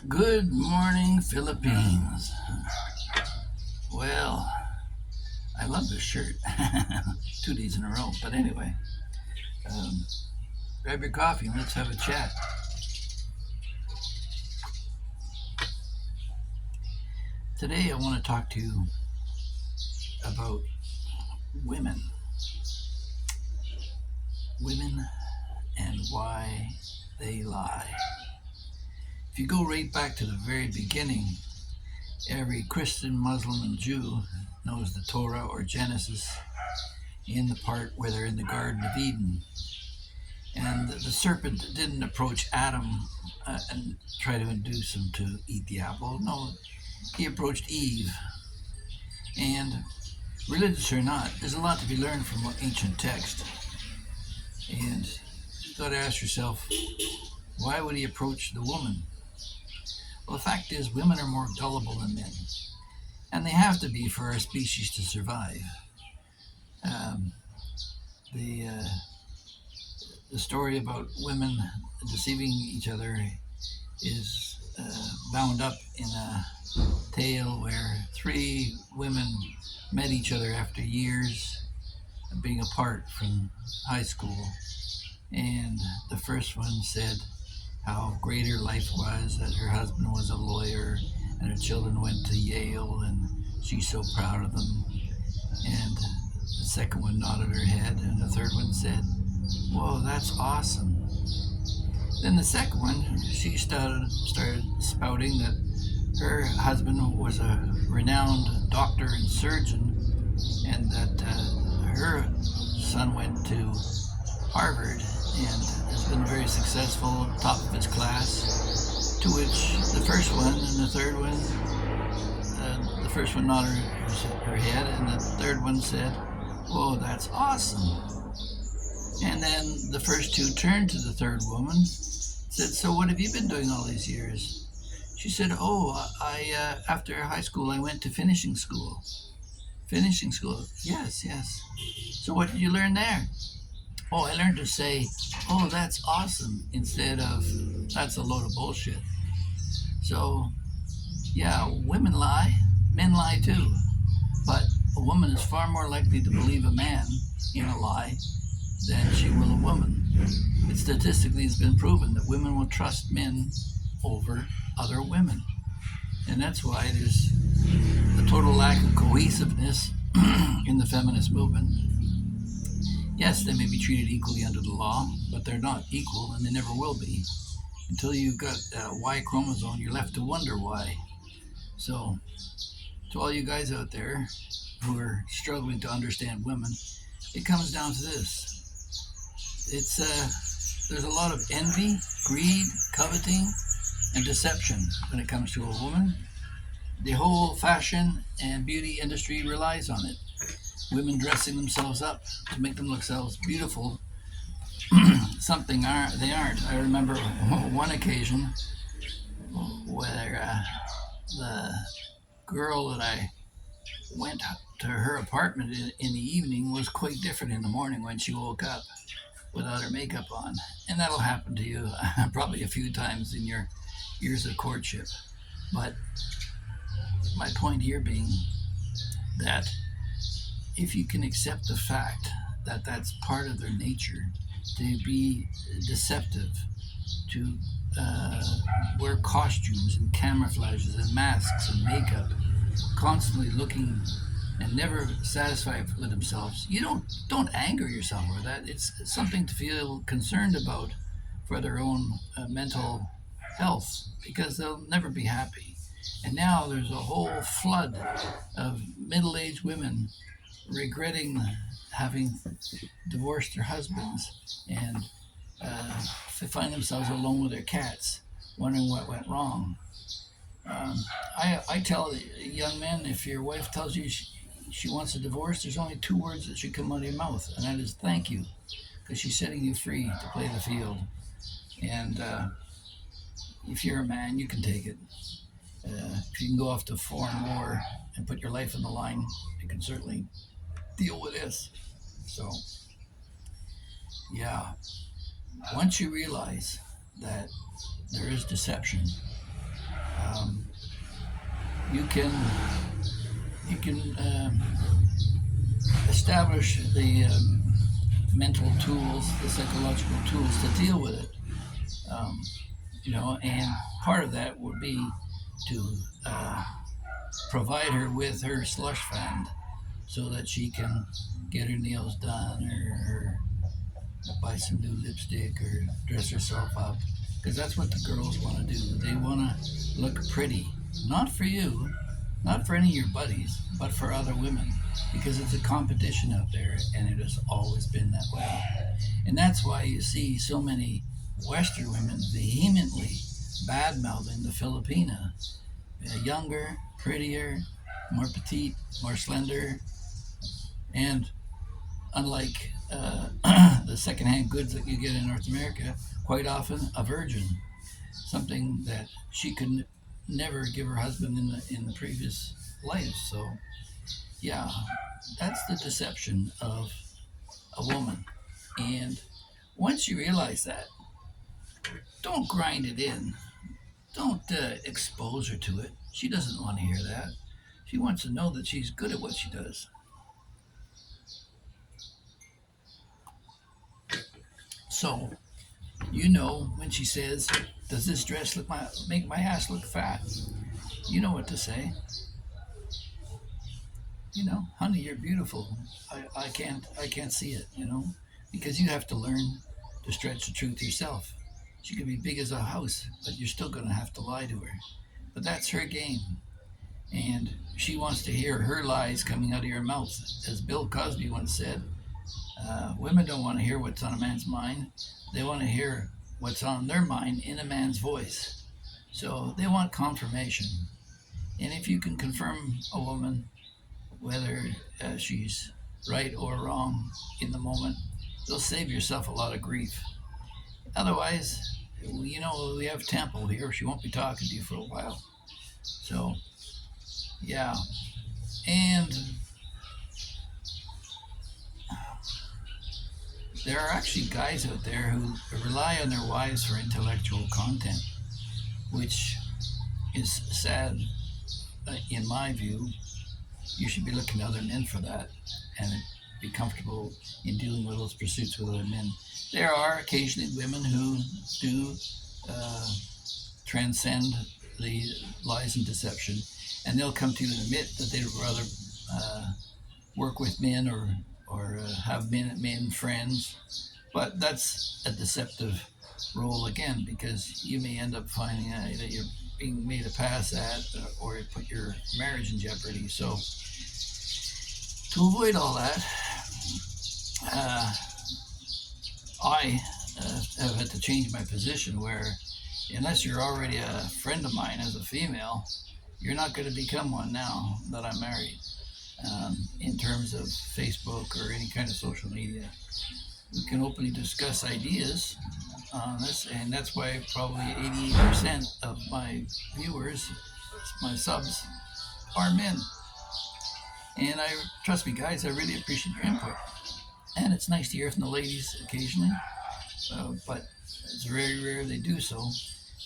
Good morning, Philippines. Well, I love this shirt. 2 days in a row. But anyway, um, grab your coffee and let's have a chat. Today, I want to talk to you about women. Women and why they lie. If you go right back to the very beginning, every Christian, Muslim, and Jew knows the Torah or Genesis in the part where they're in the Garden of Eden. And the serpent didn't approach Adam and try to induce him to eat the apple. No, he approached Eve. And religious or not, there's a lot to be learned from ancient text. And you've got to ask yourself, why would he approach the woman? Well, the fact is, women are more gullible than men. And they have to be for our species to survive. Um, the the story about women deceiving each other is bound up in a tale where three women met each other after years of being apart from high school. And the first one said how great her life was, that her husband was a lawyer and her children went to Yale and she's so proud of them. And the second one nodded her head, and the third one said, "Whoa, that's awesome." Then the second one, she started spouting that her husband was a renowned doctor and surgeon, and that her son went to Harvard and has been very successful, top of his class. To which the first one and the third one, the first one nodded her head, and the third one said, "Whoa, that's awesome." And then the first two turned to the third woman, said, "So what have you been doing all these years?" She said, "Oh, I after high school, I went to finishing school." Finishing school? Yes, yes. "So what did you learn there?" "Oh, I learned to say, 'Oh, that's awesome,' instead of 'That's a load of bullshit.'" So, yeah, women lie, men lie too. But a woman is far more likely to believe a man in a lie than she will a woman. It statistically has been proven that women will trust men over other women. And that's why there's a total lack of cohesiveness in the feminist movement. Yes, they may be treated equally under the law, but they're not equal and they never will be. Until you've got a Y chromosome, you're left to wonder why. So, to all you guys out there who are struggling to understand women, it comes down to this. There's a lot of envy, greed, coveting, and deception when it comes to a woman. The whole fashion and beauty industry relies on it. Women dressing themselves up to make themselves beautiful, something they aren't. I remember one occasion where the girl that I went to her apartment in the evening was quite different in the morning when she woke up without her makeup on. And that'll happen to you probably a few times in your years of courtship. But my point here being that if you can accept the fact that that's part of their nature, to be deceptive, to wear costumes and camouflages and masks and makeup, constantly looking and never satisfied with themselves, you don't anger yourself over that. It's something to feel concerned about for their own mental health, because they'll never be happy. And now there's a whole flood of middle-aged women regretting having divorced their husbands, and they find themselves alone with their cats, wondering what went wrong. I tell young men, if your wife tells you she wants a divorce, there's only two words that should come out of your mouth, and that is "thank you," because she's setting you free to play the field. And if you're a man, you can take it. If you can go off to a foreign war and put your life on the line, you can certainly deal with this. So, yeah, once you realize that there is deception, Um, you can establish the mental tools, the psychological tools to deal with it. Um, and part of that would be to provide her with her slush fund so that she can get her nails done or buy some new lipstick or dress herself up, because that's what the girls want to do. They want to look pretty, not for you, not for any of your buddies, but for other women, because it's a competition out there, and it has always been that way. And that's why you see so many Western women vehemently bad-mouthing the Filipina. Younger, prettier, more petite, more slender, and unlike the secondhand goods that you get in North America, quite often a virgin, something that she could never give her husband in the previous life. So, yeah, that's the deception of a woman. And once you realize that, don't grind it in. Don't expose her to it. She doesn't want to hear that. She wants to know that she's good at what she does. So, when she says, "Does this dress make my ass look fat?" You know what to say. Honey, you're beautiful. I can't see it. Because you have to learn to stretch the truth yourself. She could be big as a house, but you're still going to have to lie to her. But that's her game. And she wants to hear her lies coming out of your mouth. As Bill Cosby once said, women don't want to hear what's on a man's mind. They want to hear what's on their mind in a man's voice. So they want confirmation. And if you can confirm a woman, whether she's right or wrong in the moment, you'll save yourself a lot of grief. Otherwise, we have Temple here. She won't be talking to you for a while. So, yeah. And there are actually guys out there who rely on their wives for intellectual content, which is sad in my view. You should be looking to other men for that and be comfortable in dealing with those pursuits with other men. There are occasionally women who do transcend the lies and deception, and they'll come to you and admit that they'd rather work with men or have men friends. But that's a deceptive role again, because you may end up finding out that you're being made a pass at, or it put your marriage in jeopardy. So to avoid all that, I have had to change my position where, unless you're already a friend of mine as a female, you're not going to become one now that I'm married, in terms of Facebook or any kind of social media. We can openly discuss ideas on this, and that's why probably 88% of my viewers, my subs, are men. And trust me, guys, I really appreciate your input. And it's nice to hear from the ladies occasionally, but it's very rare they do so.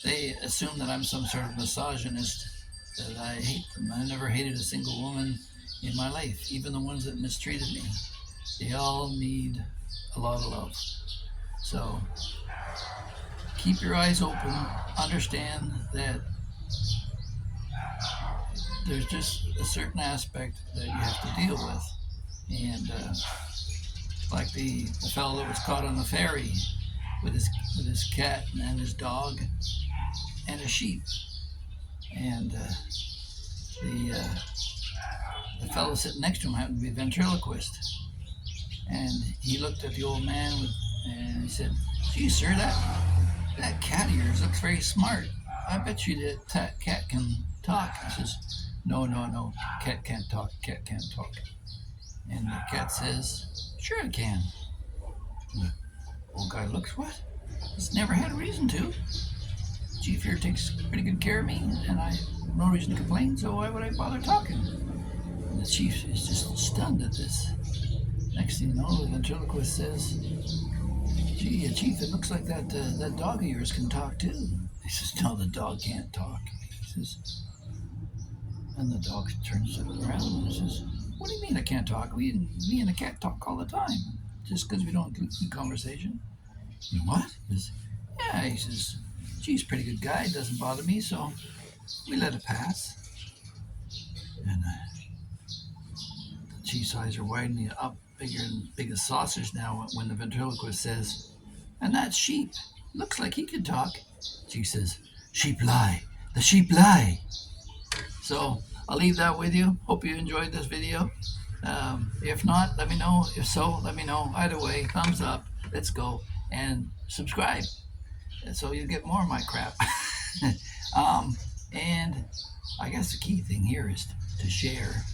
They assume that I'm some sort of misogynist, that I hate them. I never hated a single woman in my life, even the ones that mistreated me. They all need a lot of love. So keep your eyes open. Understand that there's just a certain aspect that you have to deal with. And like the fellow that was caught on the ferry with his cat and his dog and a sheep. And the fellow sitting next to him happened to be a ventriloquist. And he looked at the old man and he said, "Gee, sir, that cat of yours looks very smart. I bet you that cat can talk." He says, No, cat can't talk, cat can't talk. And the cat says, "Sure it can." The old guy looks, "What? It's never had a reason to. Chief here takes pretty good care of me, and I have no reason to complain, so why would I bother talking?" And the chief is just stunned at this. Next thing you know, the ventriloquist says, "Gee, Chief, it looks like that dog of yours can talk too." He says, "No, the dog can't talk." He says, and the dog turns around and says, "What do you mean I can't talk? Me and the cat talk all the time. Just because we don't do conversation." "What?" He says, "Yeah," he says, "She's a pretty good guy. It doesn't bother me, so we let it pass." And the cheese eyes are widening up bigger and bigger saucers now when the ventriloquist says, "And that sheep. Looks like he could talk." She says, "Sheep lie. The sheep lie." So I'll leave that with you. Hope you enjoyed this video. If not, let me know. If so, let me know. Either way, thumbs up. Let's go. And subscribe so you get more of my crap. And I guess the key thing here is to share.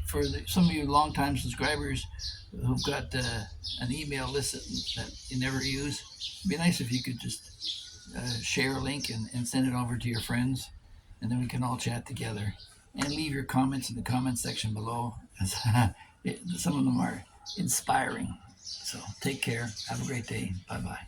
For some of you longtime subscribers who've got an email list that you never use, it'd be nice if you could just share a link and send it over to your friends, and then we can all chat together. And leave your comments in the comment section below. Some of them are inspiring. So take care. Have a great day. Bye-bye.